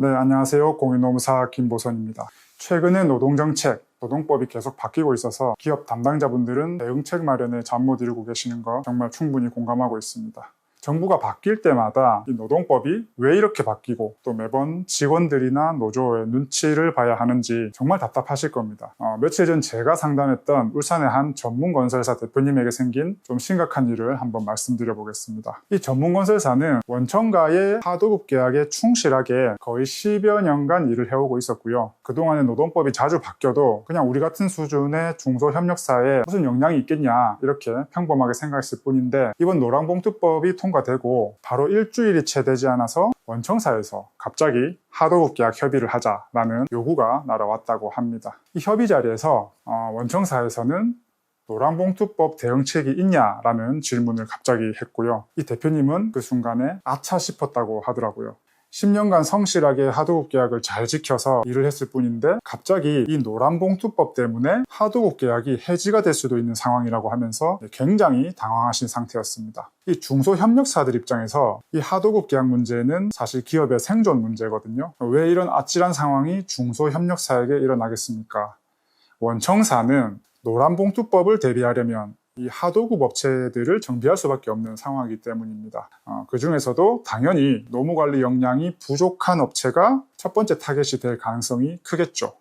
네, 안녕하세요. 공인노무사 김보선입니다. 최근에 노동정책, 노동법이 계속 바뀌고 있어서 기업 담당자분들은 대응책 마련에 잠 못 이루고 계시는 거 정말 충분히 공감하고 있습니다. 정부가 바뀔 때마다 이 노동법이 왜 이렇게 바뀌고 또 매번 직원들이나 노조의 눈치를 봐야 하는지 정말 답답하실 겁니다. 며칠 전 제가 상담했던 울산의 한 전문건설사 대표님에게 생긴 좀 심각한 일을 한번 말씀드려 보겠습니다. 이 전문건설사는 원청과의 하도급 계약에 충실하게 거의 10여 년간 일을 해오고 있었고요. 그동안에 노동법이 자주 바뀌어도 그냥 우리 같은 수준의 중소협력사에 무슨 영향이 있겠냐 이렇게 평범하게 생각했을 뿐인데 이번 노란봉투법이 통과되고 바로 일주일이 채 되지 않아서 원청사에서 갑자기 하도급 계약 협의를 하자라는 요구가 날아왔다고 합니다. 이 협의 자리에서 원청사에서는 노란봉투법 대응책이 있냐라는 질문을 갑자기 했고요. 이 대표님은 그 순간에 아차 싶었다고 하더라고요. 10년간 성실하게 하도급 계약을 잘 지켜서 일을 했을 뿐인데 갑자기 이 노란봉투법 때문에 하도급 계약이 해지가 될 수도 있는 상황이라고 하면서 굉장히 당황하신 상태였습니다. 이 중소협력사들 입장에서 이 하도급 계약 문제는 사실 기업의 생존 문제거든요. 왜 이런 아찔한 상황이 중소협력사에게 일어나겠습니까? 원청사는 노란봉투법을 대비하려면 이 하도급 업체들을 정비할 수밖에 없는 상황이기 때문입니다. 그 중에서도 당연히 노무관리 역량이 부족한 업체가 첫 번째 타겟이 될 가능성이 크겠죠.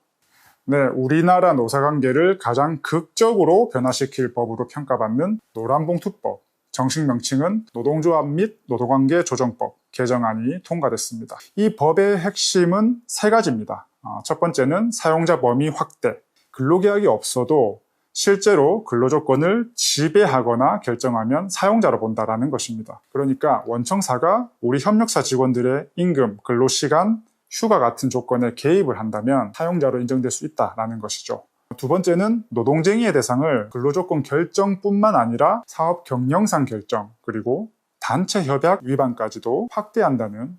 네, 우리나라 노사관계를 가장 극적으로 변화시킬 법으로 평가받는 노란봉투법, 정식 명칭은 노동조합 및 노동관계 조정법 개정안이 통과됐습니다. 이 법의 핵심은 세 가지입니다. 첫 번째는 사용자 범위 확대, 근로계약이 없어도 실제로 근로조건을 지배하거나 결정하면 사용자로 본다라는 것입니다. 그러니까 원청사가 우리 협력사 직원들의 임금, 근로시간, 휴가 같은 조건에 개입을 한다면 사용자로 인정될 수 있다는 것이죠. 두 번째는 노동쟁의의 대상을 근로조건 결정뿐만 아니라 사업 경영상 결정, 그리고 단체 협약 위반까지도 확대한다는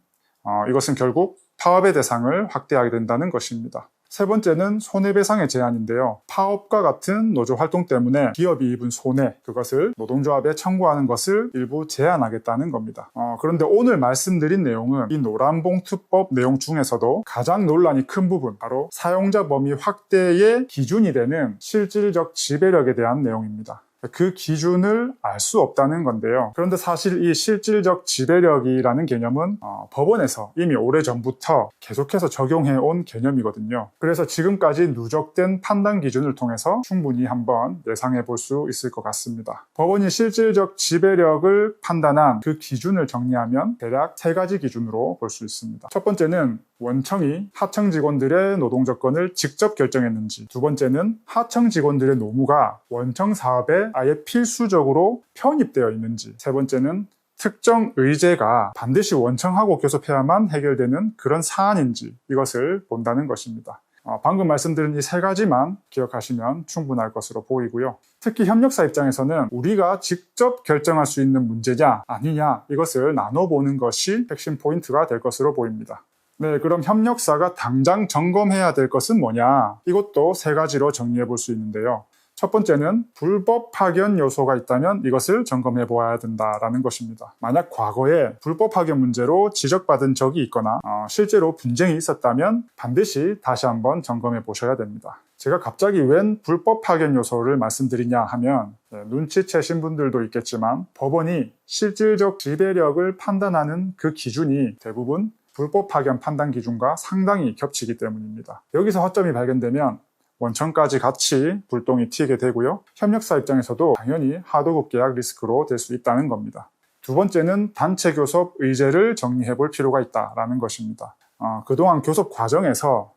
이것은 결국 파업의 대상을 확대하게 된다는 것입니다. 세 번째는 손해배상의 제한인데요. 파업과 같은 노조 활동 때문에 기업이 입은 손해, 그것을 노동조합에 청구하는 것을 일부 제한하겠다는 겁니다. 그런데 오늘 말씀드린 내용은 이 노란봉투법 내용 중에서도 가장 논란이 큰 부분, 바로 사용자 범위 확대의 기준이 되는 실질적 지배력에 대한 내용입니다. 그 기준을 알 수 없다는 건데요. 그런데 사실 이 실질적 지배력이라는 개념은 법원에서 이미 오래전부터 계속해서 적용해온 개념이거든요. 그래서 지금까지 누적된 판단 기준을 통해서 충분히 한번 예상해 볼 수 있을 것 같습니다. 법원이 실질적 지배력을 판단한 그 기준을 정리하면 대략 세 가지 기준으로 볼 수 있습니다. 첫 번째는 원청이 하청 직원들의 노동 조건을 직접 결정했는지, 두 번째는 하청 직원들의 노무가 원청 사업에 아예 필수적으로 편입되어 있는지, 세 번째는 특정 의제가 반드시 원청하고 교섭해야만 해결되는 그런 사안인지 이것을 본다는 것입니다. 방금 말씀드린 이 세 가지만 기억하시면 충분할 것으로 보이고요. 특히 협력사 입장에서는 우리가 직접 결정할 수 있는 문제냐 아니냐 이것을 나눠보는 것이 핵심 포인트가 될 것으로 보입니다. 네, 그럼 협력사가 당장 점검해야 될 것은 뭐냐? 이것도 세 가지로 정리해 볼 수 있는데요. 첫 번째는 불법 파견 요소가 있다면 이것을 점검해 보아야 된다라는 것입니다. 만약 과거에 불법 파견 문제로 지적받은 적이 있거나 실제로 분쟁이 있었다면 반드시 다시 한번 점검해 보셔야 됩니다. 제가 갑자기 웬 불법 파견 요소를 말씀드리냐 하면 눈치채신 분들도 있겠지만 법원이 실질적 지배력을 판단하는 그 기준이 대부분 불법 파견 판단 기준과 상당히 겹치기 때문입니다. 여기서 허점이 발견되면 원청까지 같이 불똥이 튀게 되고요. 협력사 입장에서도 당연히 하도급 계약 리스크로 될 수 있다는 겁니다. 두 번째는 단체 교섭 의제를 정리해 볼 필요가 있다는 것입니다. 그동안 교섭 과정에서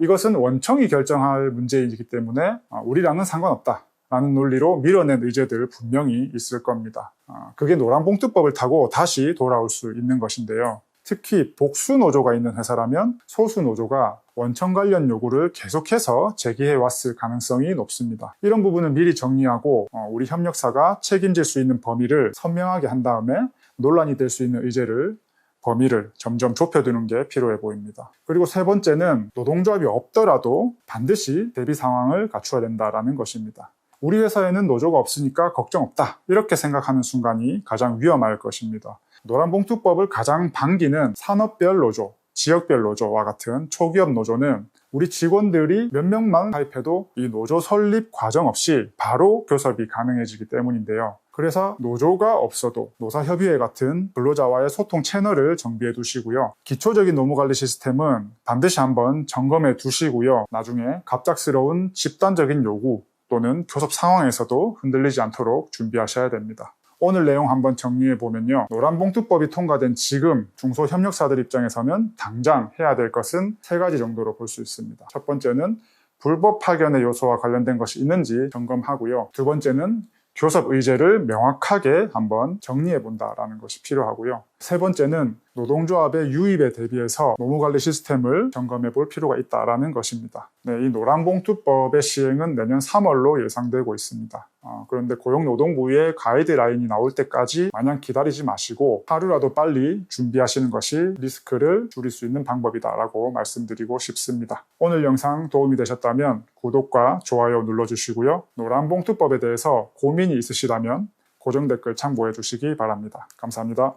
이것은 원청이 결정할 문제이기 때문에 우리랑은 상관없다 라는 논리로 밀어낸 의제들 분명히 있을 겁니다. 그게 노란봉투법을 타고 다시 돌아올 수 있는 것인데요. 특히 복수 노조가 있는 회사라면 소수 노조가 원청 관련 요구를 계속해서 제기해왔을 가능성이 높습니다. 이런 부분은 미리 정리하고 우리 협력사가 책임질 수 있는 범위를 선명하게 한 다음에 논란이 될 수 있는 의제를 범위를 점점 좁혀두는 게 필요해 보입니다. 그리고 세 번째는 노동조합이 없더라도 반드시 대비 상황을 갖춰야 된다는 것입니다. 우리 회사에는 노조가 없으니까 걱정 없다 이렇게 생각하는 순간이 가장 위험할 것입니다. 노란봉투법을 가장 반기는 산업별 노조, 지역별 노조와 같은 초기업 노조는 우리 직원들이 몇 명만 가입해도 이 노조 설립 과정 없이 바로 교섭이 가능해지기 때문인데요. 그래서 노조가 없어도 노사협의회 같은 근로자와의 소통 채널을 정비해 두시고요. 기초적인 노무관리 시스템은 반드시 한번 점검해 두시고요. 나중에 갑작스러운 집단적인 요구 또는 교섭 상황에서도 흔들리지 않도록 준비하셔야 됩니다. 오늘 내용 한번 정리해보면요. 노란봉투법이 통과된 지금 중소협력사들 입장에서는 당장 해야 될 것은 3가지 정도로 볼 수 있습니다. 첫 번째는 불법 파견의 요소와 관련된 것이 있는지 점검하고요. 두 번째는 교섭 의제를 명확하게 한번 정리해본다라는 것이 필요하고요. 세 번째는 노동조합의 유입에 대비해서 노무관리 시스템을 점검해 볼 필요가 있다는 것입니다. 네, 이 노란봉투법의 시행은 내년 3월로 예상되고 있습니다. 그런데 고용노동부의 가이드라인이 나올 때까지 마냥 기다리지 마시고 하루라도 빨리 준비하시는 것이 리스크를 줄일 수 있는 방법이다라고 말씀드리고 싶습니다. 오늘 영상 도움이 되셨다면 구독과 좋아요 눌러주시고요. 노란봉투법에 대해서 고민이 있으시다면 고정 댓글 참고해 주시기 바랍니다. 감사합니다.